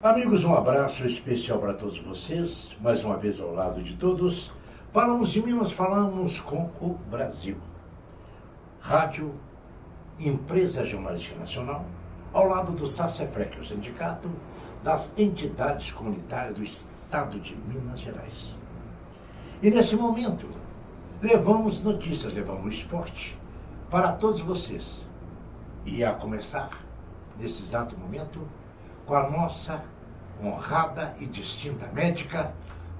Amigos, um abraço especial para todos vocês, mais uma vez ao lado de todos. Falamos de Minas, falamos com o Brasil. Rádio, Empresa Jornalística Nacional, ao lado do SACEFREC, o Sindicato das Entidades Comunitárias do Estado de Minas Gerais. E nesse momento, levamos notícias, levamos esporte para todos vocês. E a começar, nesse exato momento, com a nossa honrada e distinta médica,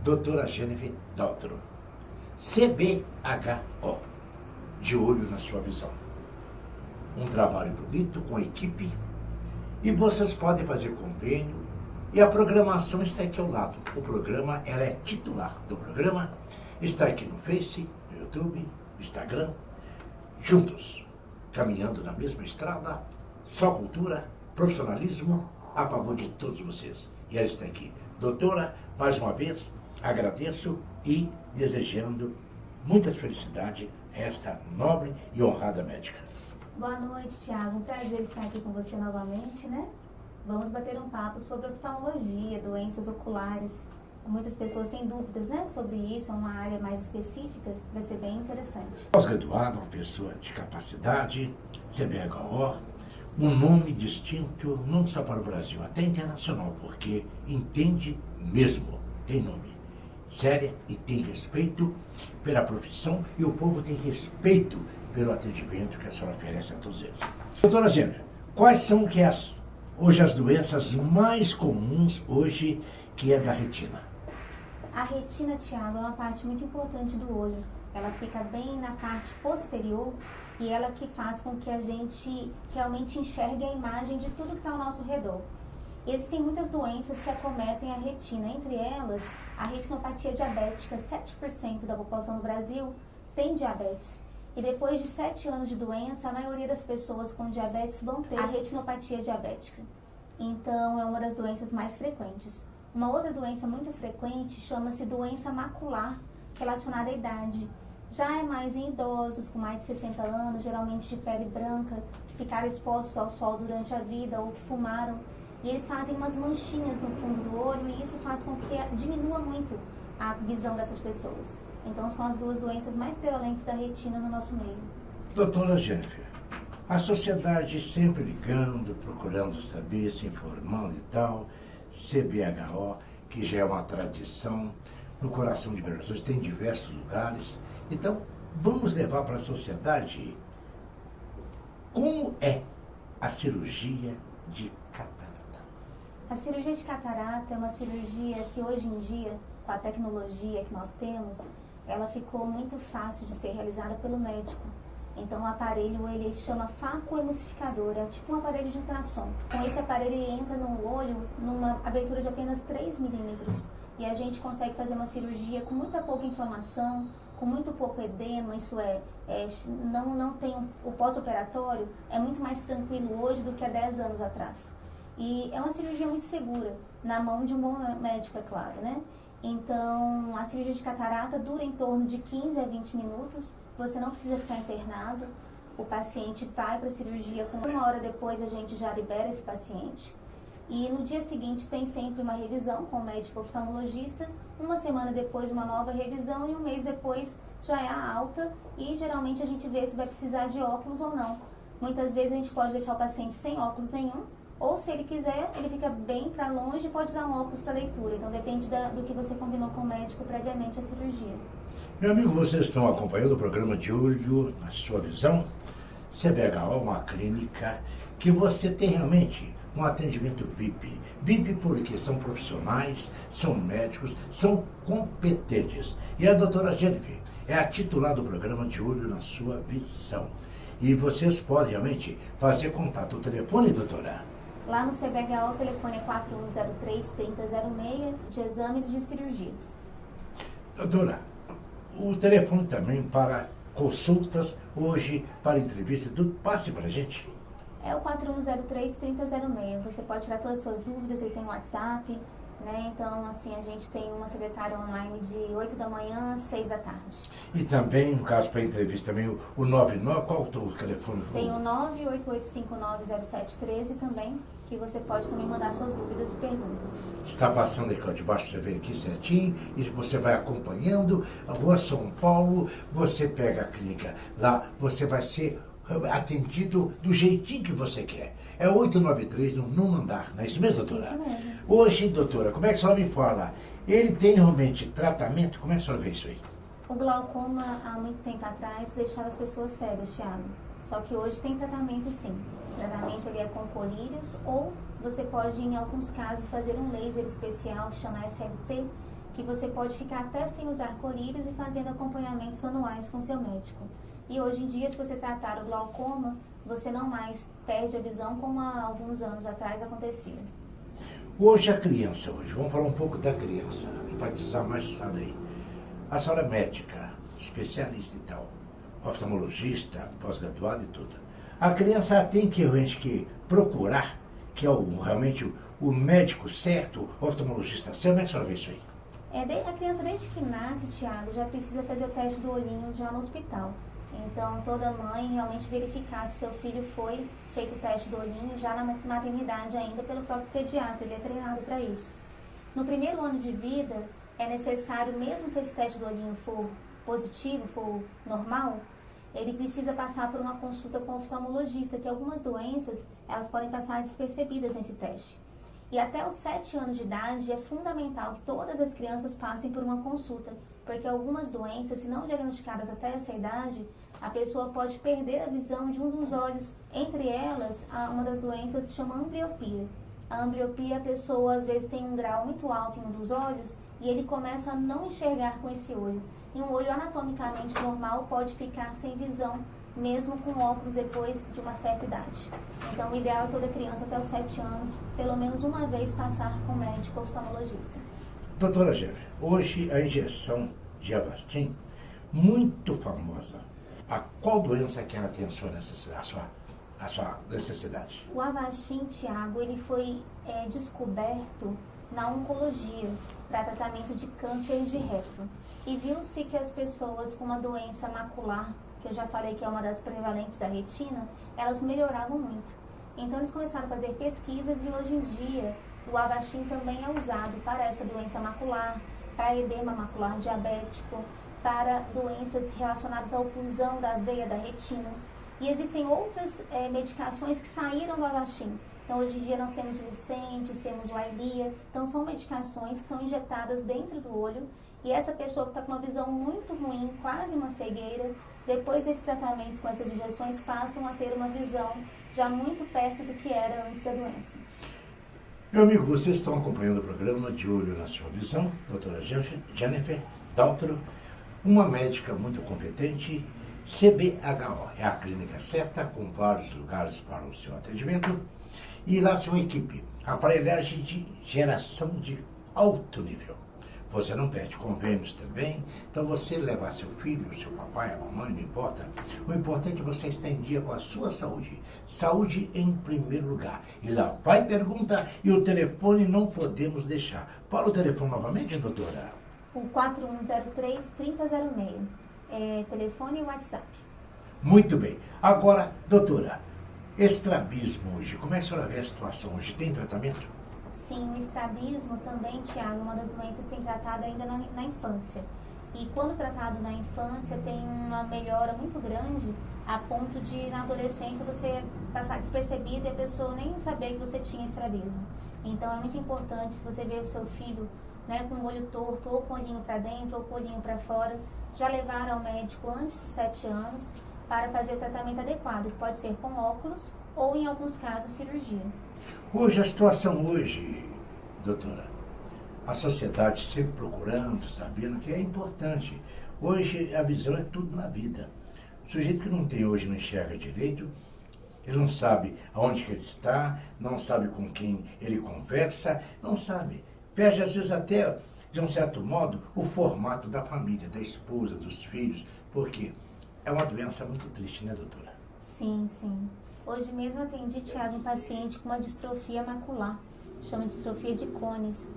doutora Jennifer Daltro, CBHO, de olho na sua visão. Um trabalho bonito, com equipe, e vocês podem fazer convênio, e a programação está aqui ao lado. O programa, ela é titular do programa, está aqui no Face, no YouTube, no Instagram, juntos, caminhando na mesma estrada, só cultura, profissionalismo, a favor de todos vocês. E ela está aqui. Doutora, mais uma vez, agradeço e desejando muitas felicidades a esta nobre e honrada médica. Boa noite, Thiago. Um prazer estar aqui com você novamente, né? Vamos bater um papo sobre oftalmologia, doenças oculares. Muitas pessoas têm dúvidas, né, sobre isso, é uma área mais específica, vai ser bem interessante. Pós-graduado, uma pessoa de capacidade, CBHO, um nome distinto, não só para o Brasil, até internacional, porque entende mesmo, tem nome, séria e tem respeito pela profissão, e o povo tem respeito pelo atendimento que a senhora oferece a todos eles. Doutora Jennifer, quais são hoje as doenças mais comuns hoje que é da retina? A retina, Thiago, é uma parte muito importante do olho. Ela fica bem na parte posterior e ela que faz com que a gente realmente enxergue a imagem de tudo que está ao nosso redor. E existem muitas doenças que acometem a retina, entre elas a retinopatia diabética. 7% da população do Brasil tem diabetes. E depois de 7 anos de doença, a maioria das pessoas com diabetes vão ter a retinopatia diabética. Então, é uma das doenças mais frequentes. Uma outra doença muito frequente chama-se doença macular, relacionada à idade. Já é mais em idosos com mais de 60 anos, geralmente de pele branca, que ficaram expostos ao sol durante a vida ou que fumaram. E eles fazem umas manchinhas no fundo do olho e isso faz com que diminua muito a visão dessas pessoas. Então são as duas doenças mais prevalentes da retina no nosso meio. Doutora Jennifer, a sociedade sempre ligando, procurando saber, se informando e tal, CBHO, que já é uma tradição, no coração de Belo Horizonte, tem em diversos lugares. Então, vamos levar para a sociedade como é a cirurgia de catarata. A cirurgia de catarata é uma cirurgia que hoje em dia, com a tecnologia que nós temos, ela ficou muito fácil de ser realizada pelo médico. Então o aparelho, ele se chama facoemulsificador, é tipo um aparelho de ultrassom. Com esse aparelho ele entra no olho numa abertura de apenas 3 milímetros. E a gente consegue fazer uma cirurgia com muita pouca inflamação, com muito pouco edema, isso não tem o pós-operatório, é muito mais tranquilo hoje do que há 10 anos atrás. E é uma cirurgia muito segura, na mão de um bom médico, é claro, né? Então, a cirurgia de catarata dura em torno de 15 a 20 minutos, você não precisa ficar internado, o paciente vai para a cirurgia, com 1 hora depois a gente já libera esse paciente. E no dia seguinte tem sempre uma revisão com o médico oftalmologista, 1 semana depois uma nova revisão e 1 mês depois já é a alta e geralmente a gente vê se vai precisar de óculos ou não. Muitas vezes a gente pode deixar o paciente sem óculos nenhum, ou se ele quiser, ele fica bem para longe e pode usar um óculos para leitura. Então depende do que você combinou com o médico previamente à cirurgia. Meu amigo, vocês estão acompanhando o programa De Olho na Sua Visão. CBHO é uma clínica que você tem realmente um atendimento VIP. VIP porque são profissionais, são médicos, são competentes. E a doutora Jennifer é a titular do programa De Olho na Sua Visão. E vocês podem realmente fazer contato. O telefone, doutora? Lá no CBHO o telefone é 4103-3006, de exames e de cirurgias. Doutora, o telefone também para consultas, hoje, para entrevista, tudo, passe para a gente. É o 4103-3006. Você pode tirar todas as suas dúvidas, ele tem um WhatsApp, né? Então, assim, a gente tem uma secretária online de 8 da manhã às 6 da tarde. E também, no caso para entrevista, também o 99, qual o telefone? Tem o 988590713 também. que você pode também mandar suas dúvidas e perguntas. Está passando aqui, ó, debaixo, você vem aqui certinho, e você vai acompanhando a Rua São Paulo, você pega a clínica lá, você vai ser atendido do jeitinho que você quer. É 893 no nono andar, não é isso mesmo, doutora? Isso mesmo. Hoje, doutora, como é que a senhora me fala? Ele tem realmente tratamento? Como é que a senhora vê isso aí? O glaucoma, há muito tempo atrás, deixava as pessoas cegas, Thiago. Só que hoje tem tratamento sim. O tratamento ele é com colírios ou você pode, em alguns casos, fazer um laser especial, chama SLT, que você pode ficar até sem usar colírios e fazendo acompanhamentos anuais com seu médico. E hoje em dia, se você tratar o glaucoma, você não mais perde a visão como há alguns anos atrás acontecia. Hoje a criança, vamos falar um pouco da criança, enfatizar mais nada aí. A senhora é médica, especialista e tal, oftalmologista, pós-graduado e tudo. A criança tem que realmente que procurar, que é realmente o médico certo, o oftalmologista certo. Como é que a senhora vê isso aí? A criança, desde que nasce, Thiago, já precisa fazer o teste do olhinho já no hospital. Então, toda mãe realmente verificar se seu filho foi feito o teste do olhinho já na maternidade ainda pelo próprio pediatra, ele é treinado para isso. No primeiro ano de vida, é necessário, mesmo se esse teste do olhinho for positivo, for normal, ele precisa passar por uma consulta com o oftalmologista, que algumas doenças, elas podem passar despercebidas nesse teste. E até os 7 anos de idade é fundamental que todas as crianças passem por uma consulta, porque algumas doenças, se não diagnosticadas até essa idade, a pessoa pode perder a visão de um dos olhos. Entre elas, uma das doenças se chama ambliopia. A ambliopia, a pessoa às vezes tem um grau muito alto em um dos olhos e ele começa a não enxergar com esse olho. E um olho anatomicamente normal pode ficar sem visão, mesmo com óculos depois de uma certa idade. Então, o ideal é toda criança até os 7 anos, pelo menos uma vez, passar com o médico oftalmologista. Doutora Jennifer, hoje a injeção de Avastin, muito famosa. A qual doença que ela tem a sua necessidade? O Avastin, Thiago, ele foi descoberto na oncologia para tratamento de câncer de reto. E viu-se que as pessoas com uma doença macular, que eu já falei que é uma das prevalentes da retina, elas melhoravam muito. Então eles começaram a fazer pesquisas e hoje em dia o Avastin também é usado para essa doença macular, para edema macular diabético, para doenças relacionadas à oclusão da veia da retina. E existem outras medicações que saíram do Avastin. Então, hoje em dia, nós temos Lucentis, temos o Eylea. Então, são medicações que são injetadas dentro do olho. E essa pessoa que está com uma visão muito ruim, quase uma cegueira, depois desse tratamento com essas injeções, passam a ter uma visão já muito perto do que era antes da doença. Meu amigo, vocês estão acompanhando o programa De Olho na Sua Visão, doutora Jennifer Daltro, uma médica muito competente. CBHO é a clínica certa, com vários lugares para o seu atendimento. E lá tem uma equipe, aparelhagem de geração de alto nível. Você não perde convênios também, então você levar seu filho, seu papai, a mamãe, não importa. O importante é você estar em dia com a sua saúde. Saúde em primeiro lugar. E lá vai pergunta e o telefone não podemos deixar. Fala o telefone novamente, doutora. O 4103-3006. Telefone e WhatsApp. Muito bem. Agora, doutora, estrabismo hoje, como é que a senhora vê a situação hoje? Tem tratamento? Sim, o estrabismo também, Thiago, uma das doenças que tem tratado ainda na infância. E quando tratado na infância, tem uma melhora muito grande, a ponto de, na adolescência, você passar despercebido e a pessoa nem saber que você tinha estrabismo. Então, é muito importante, se você vê o seu filho com o olho torto, ou com o olhinho para dentro, ou com o olhinho para fora, já levar ao médico antes dos 7 anos para fazer o tratamento adequado, que pode ser com óculos ou, em alguns casos, cirurgia. Hoje, a situação hoje, doutora, a sociedade sempre procurando, sabendo que é importante. Hoje, a visão é tudo na vida. O sujeito que não tem hoje, não enxerga direito, ele não sabe aonde que ele está, não sabe com quem ele conversa, não sabe. Perde, às vezes, até, de um certo modo, o formato da família, da esposa, dos filhos, porque é uma doença muito triste, né, doutora? Sim, sim. Hoje mesmo atendi, Thiago, um paciente com uma distrofia macular, chama distrofia de cones.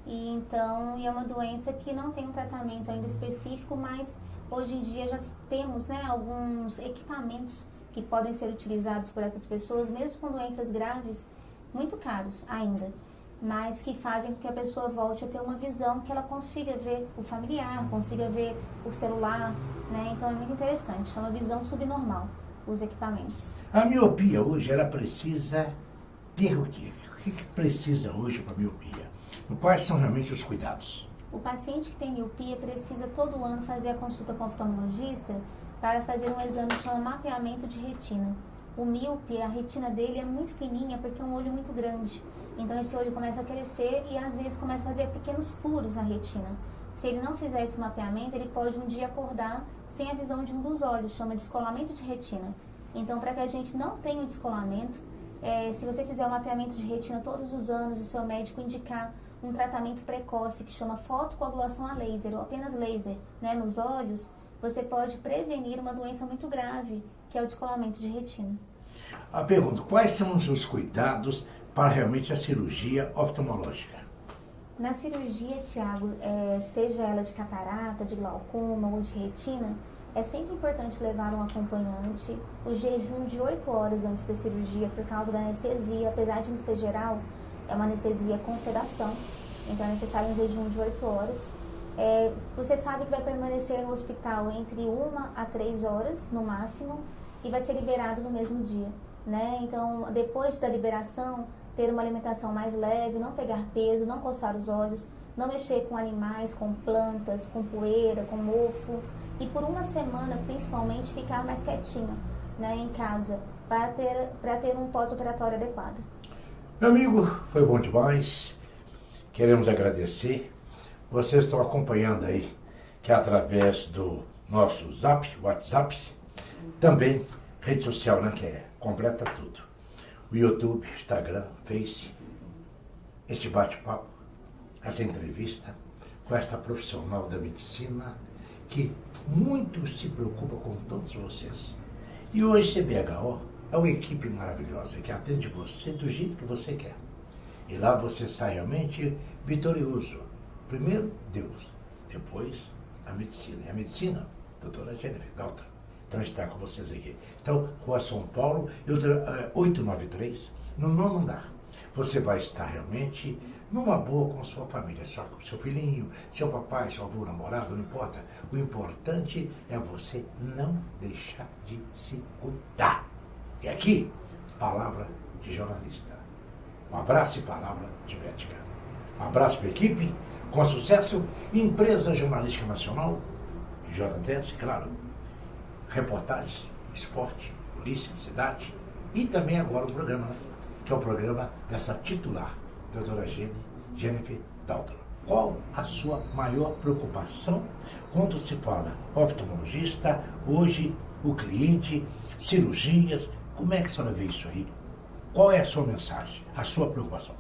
E então, é uma doença que não tem um tratamento ainda específico, mas hoje em dia já temos alguns equipamentos que podem ser utilizados por essas pessoas, mesmo com doenças graves, muito caros ainda, mas que fazem com que a pessoa volte a ter uma visão, que ela consiga ver o familiar, consiga ver o celular, né? Então é muito interessante, chama visão subnormal, os equipamentos. A miopia hoje, ela precisa ter o quê? O que precisa hoje para a miopia? Quais são realmente os cuidados? O paciente que tem miopia precisa todo ano fazer a consulta com o oftalmologista para fazer um exame que chama mapeamento de retina. O míope, a retina dele é muito fininha porque é um olho muito grande. Então esse olho começa a crescer e às vezes começa a fazer pequenos furos na retina. Se ele não fizer esse mapeamento, ele pode um dia acordar sem a visão de um dos olhos, chama de descolamento de retina. Então, para que a gente não tenha o descolamento, se você fizer o mapeamento de retina todos os anos, o seu médico indicar um tratamento precoce que chama fotocoagulação a laser, ou apenas laser, né, nos olhos, você pode prevenir uma doença muito grave, que é o descolamento de retina. A pergunta, quais são os cuidados para realmente a cirurgia oftalmológica? Na cirurgia, Tiago, seja ela de catarata, de glaucoma ou de retina, é sempre importante levar um acompanhante, o jejum de 8 horas antes da cirurgia por causa da anestesia, apesar de não ser geral, é uma anestesia com sedação, então é necessário um jejum de 8 horas. Você sabe que vai permanecer no hospital entre 1 a 3 horas, no máximo, e vai ser liberado no mesmo dia, né? Então, depois da liberação, ter uma alimentação mais leve, não pegar peso, não coçar os olhos, não mexer com animais, com plantas, com poeira, com mofo, e por uma semana, principalmente, ficar mais quietinho, né, em casa, para ter um pós-operatório adequado. Meu amigo, foi bom demais. Queremos agradecer. Vocês estão acompanhando aí, que é através do nosso WhatsApp, também rede social, né, que completa tudo. O YouTube, Instagram, Face, este bate-papo, essa entrevista com esta profissional da medicina que muito se preocupa com todos vocês. E hoje CBHO é uma equipe maravilhosa que atende você do jeito que você quer. E lá você sai realmente vitorioso. Primeiro, Deus. Depois, a medicina. E a medicina, doutora Jennifer Daltro. Então, está com vocês aqui. Então, Rua São Paulo, 893, no 9º andar. Você vai estar realmente numa boa com sua família, com seu filhinho, seu papai, seu avô, namorado, não importa. O importante é você não deixar de se cuidar. E aqui, palavra de jornalista. Um abraço e palavra de médica. Um abraço para a equipe, com sucesso, Empresa Jornalística Nacional, JTS, claro, reportagens, esporte, polícia, cidade, e também agora o programa, né, que é o programa dessa titular, doutora Jennifer Daltro. Qual a sua maior preocupação quando se fala oftalmologista, hoje o cliente, cirurgias, como é que a senhora vê isso aí? Qual é a sua mensagem, a sua preocupação?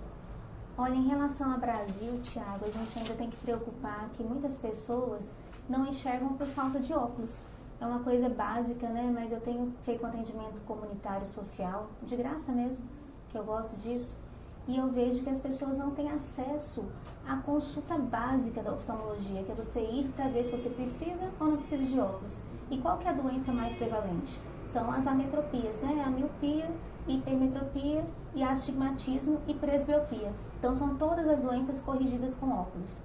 Olha, em relação ao Brasil, Tiago, a gente ainda tem que preocupar que muitas pessoas não enxergam por falta de óculos. É uma coisa básica, né? Mas eu tenho feito um atendimento comunitário social, de graça mesmo, que eu gosto disso, e eu vejo que as pessoas não têm acesso à consulta básica da oftalmologia, que é você ir para ver se você precisa ou não precisa de óculos. E qual que é a doença mais prevalente? São as ametropias, né? A miopia, hipermetropia e astigmatismo e presbiopia. Então, são todas as doenças corrigidas com óculos.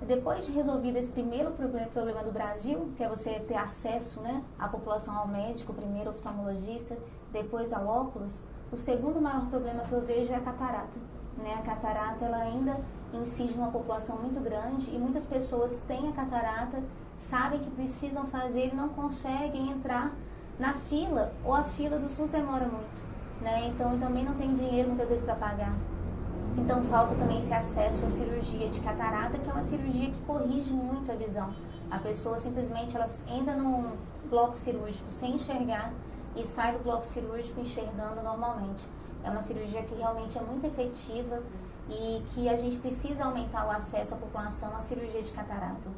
Depois de resolvido esse primeiro problema do Brasil, que é você ter acesso, né, à população ao médico, primeiro oftalmologista, depois ao óculos, o segundo maior problema que eu vejo é a catarata. Né? A catarata ela ainda incide numa população muito grande e muitas pessoas têm a catarata, sabem que precisam fazer e não conseguem entrar na fila, ou a fila do SUS demora muito. Né? Então também não tem dinheiro muitas vezes para pagar. Então falta também esse acesso à cirurgia de catarata, que é uma cirurgia que corrige muito a visão. A pessoa simplesmente ela entra num bloco cirúrgico sem enxergar e sai do bloco cirúrgico enxergando normalmente. É uma cirurgia que realmente é muito efetiva e que a gente precisa aumentar o acesso à população à cirurgia de catarata.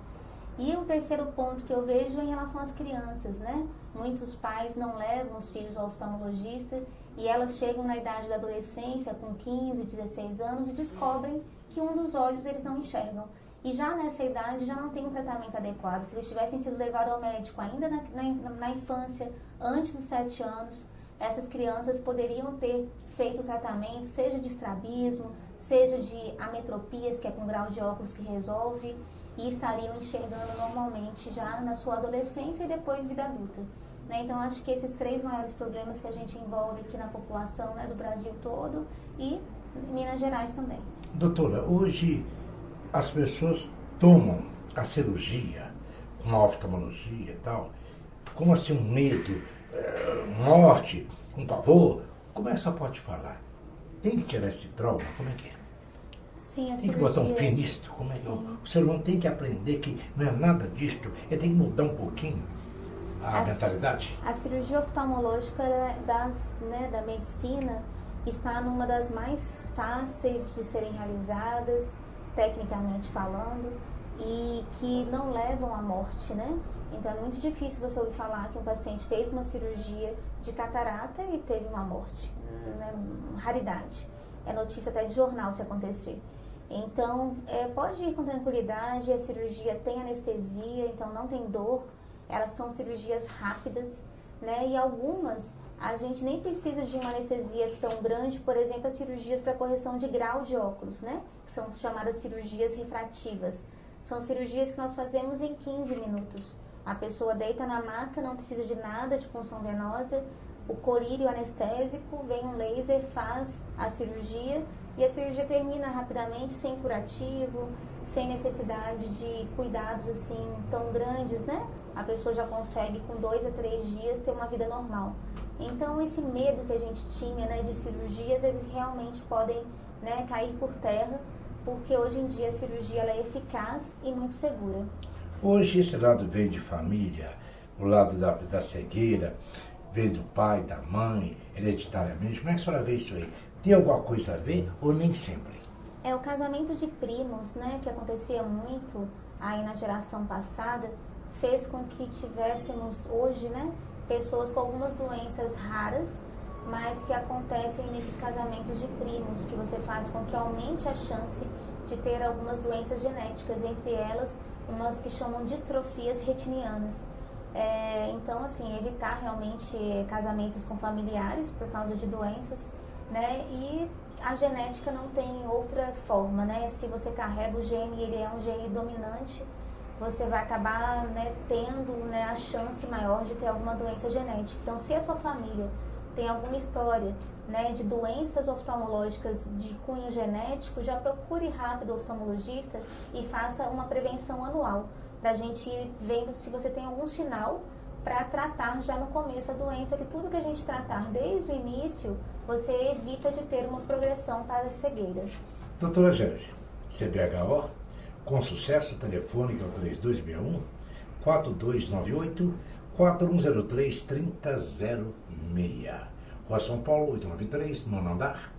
E o terceiro ponto que eu vejo é em relação às crianças, né? Muitos pais não levam os filhos ao oftalmologista e elas chegam na idade da adolescência, com 15, 16 anos, e descobrem que um dos olhos eles não enxergam. E já nessa idade já não tem um tratamento adequado. Se eles tivessem sido levados ao médico ainda na infância, antes dos 7 anos, essas crianças poderiam ter feito o tratamento, seja de estrabismo, seja de ametropias, que é com grau de óculos que resolve, e estariam enxergando normalmente já na sua adolescência e depois vida adulta. Né? Então, acho que esses 3 maiores problemas que a gente envolve aqui na população, né, do Brasil todo e Minas Gerais também. Doutora, hoje as pessoas tomam a cirurgia com a oftalmologia e tal, como assim um medo, morte, um pavor. Como é que só pode falar? Tem que tirar esse trauma? Como é que é? Sim, a tem que botar um fim nisto? Como é que o ser humano tem que aprender que não é nada disto, ele tem que mudar um pouquinho a mentalidade? A cirurgia oftalmológica da medicina está numa das mais fáceis de serem realizadas, tecnicamente falando, e que não levam à morte, né? Então é muito difícil você ouvir falar que um paciente fez uma cirurgia de catarata e teve uma morte. É raridade. É notícia até de jornal se acontecer. Então, pode ir com tranquilidade, a cirurgia tem anestesia, então não tem dor, elas são cirurgias rápidas, né? E algumas a gente nem precisa de uma anestesia tão grande, por exemplo, as cirurgias para correção de grau de óculos, né? Que são chamadas cirurgias refrativas. São cirurgias que nós fazemos em 15 minutos. A pessoa deita na maca, não precisa de nada de punção venosa, o colírio anestésico, vem um laser, faz a cirurgia e a cirurgia termina rapidamente, sem curativo, sem necessidade de cuidados assim tão grandes, né? A pessoa já consegue com 2 a 3 dias ter uma vida normal. Então esse medo que a gente tinha, né, de cirurgias, eles realmente podem, né, cair por terra, porque hoje em dia a cirurgia ela é eficaz e muito segura. Hoje esse lado vem de família, o lado da cegueira, vem do pai, da mãe, hereditariamente. Como é que a senhora vê isso aí? Tem alguma coisa a ver ou nem sempre? O casamento de primos, né, que acontecia muito aí na geração passada, fez com que tivéssemos hoje, né, pessoas com algumas doenças raras, mas que acontecem nesses casamentos de primos, que você faz com que aumente a chance de ter algumas doenças genéticas, entre elas umas que chamam distrofias retinianas. Então, assim, evitar realmente casamentos com familiares por causa de doenças, né? E a genética não tem outra forma, né? Se você carrega o gene e ele é um gene dominante, você vai acabar, né, tendo, né, a chance maior de ter alguma doença genética. Então, se a sua família tem alguma história, né, de doenças oftalmológicas de cunho genético, já procure rápido o oftalmologista e faça uma prevenção anual, para a gente ir vendo se você tem algum sinal para tratar já no começo a doença, que tudo que a gente tratar desde o início, você evita de ter uma progressão para a cegueira. Doutora Jorge, CBHO, com sucesso, telefone que é o 3261-4298-4103-3006. Rua São Paulo, 893, nono andar.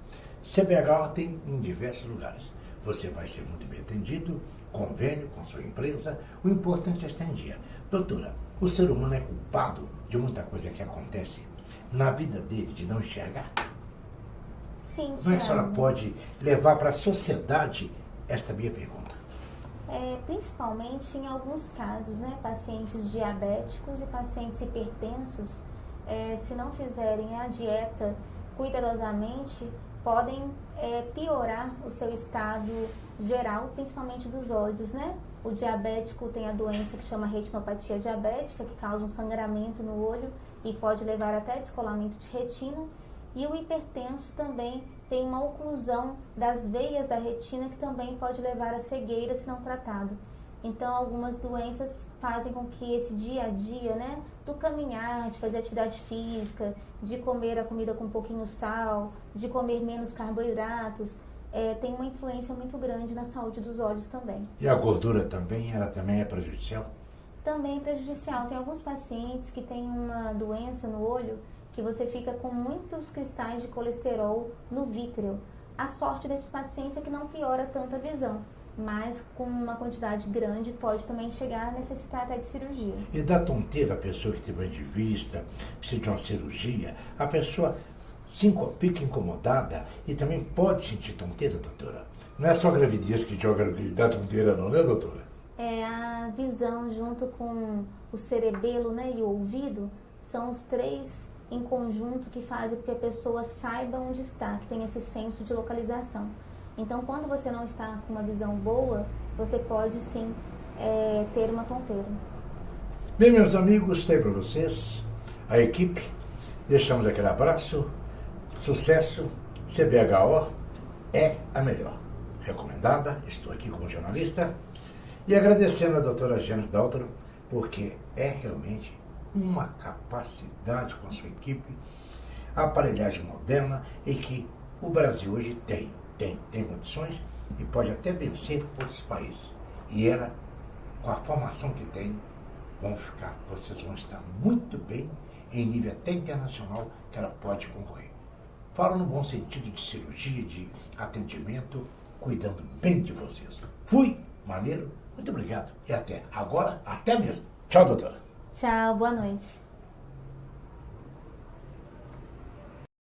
CBHO tem em diversos lugares. Você vai ser muito bem atendido, convênio com sua empresa, o importante é estar em dia. Doutora, o ser humano é culpado de muita coisa que acontece na vida dele, de não enxergar? Sim, como é que a senhora pode levar para a sociedade esta minha pergunta? Principalmente em alguns casos, né, pacientes diabéticos e pacientes hipertensos, se não fizerem a dieta cuidadosamente, podem piorar o seu estado geral, principalmente dos olhos, né? O diabético tem a doença que chama retinopatia diabética, que causa um sangramento no olho e pode levar até descolamento de retina. E o hipertenso também tem uma oclusão das veias da retina, que também pode levar à cegueira se não tratado. Então, algumas doenças fazem com que esse dia a dia, né, do caminhar, de fazer atividade física, de comer a comida com um pouquinho sal, de comer menos carboidratos, tem uma influência muito grande na saúde dos olhos também. E a gordura também, ela também é prejudicial? Também é prejudicial. Tem alguns pacientes que têm uma doença no olho que você fica com muitos cristais de colesterol no vítreo. A sorte desses pacientes é que não piora tanto a visão, mas com uma quantidade grande pode também chegar a necessitar até de cirurgia. E dá tonteira a pessoa que tem banho de vista, precisa de uma cirurgia, a pessoa fica incomodada e também pode sentir tonteira, doutora? Não é só a gravidez que dá tonteira não, né, doutora? A visão junto com o cerebelo, né, e o ouvido são os 3 em conjunto que fazem com que a pessoa saiba onde está, que tem esse senso de localização. Então, quando você não está com uma visão boa, você pode sim ter uma tonteira. Bem, meus amigos, tem para vocês a equipe. Deixamos aquele abraço. Sucesso. CBHO é a melhor. Recomendada. Estou aqui como jornalista. E agradecendo a doutora Jane Daltro, porque é realmente uma capacidade com a sua equipe, a aparelhagem moderna e que o Brasil hoje tem condições e pode até vencer outros países. E ela, com a formação que tem, vocês vão estar muito bem em nível até internacional que ela pode concorrer. Falo no bom sentido de cirurgia, de atendimento, cuidando bem de vocês. Fui, maneiro, muito obrigado e até agora, até mesmo. Tchau, doutora. Tchau, boa noite.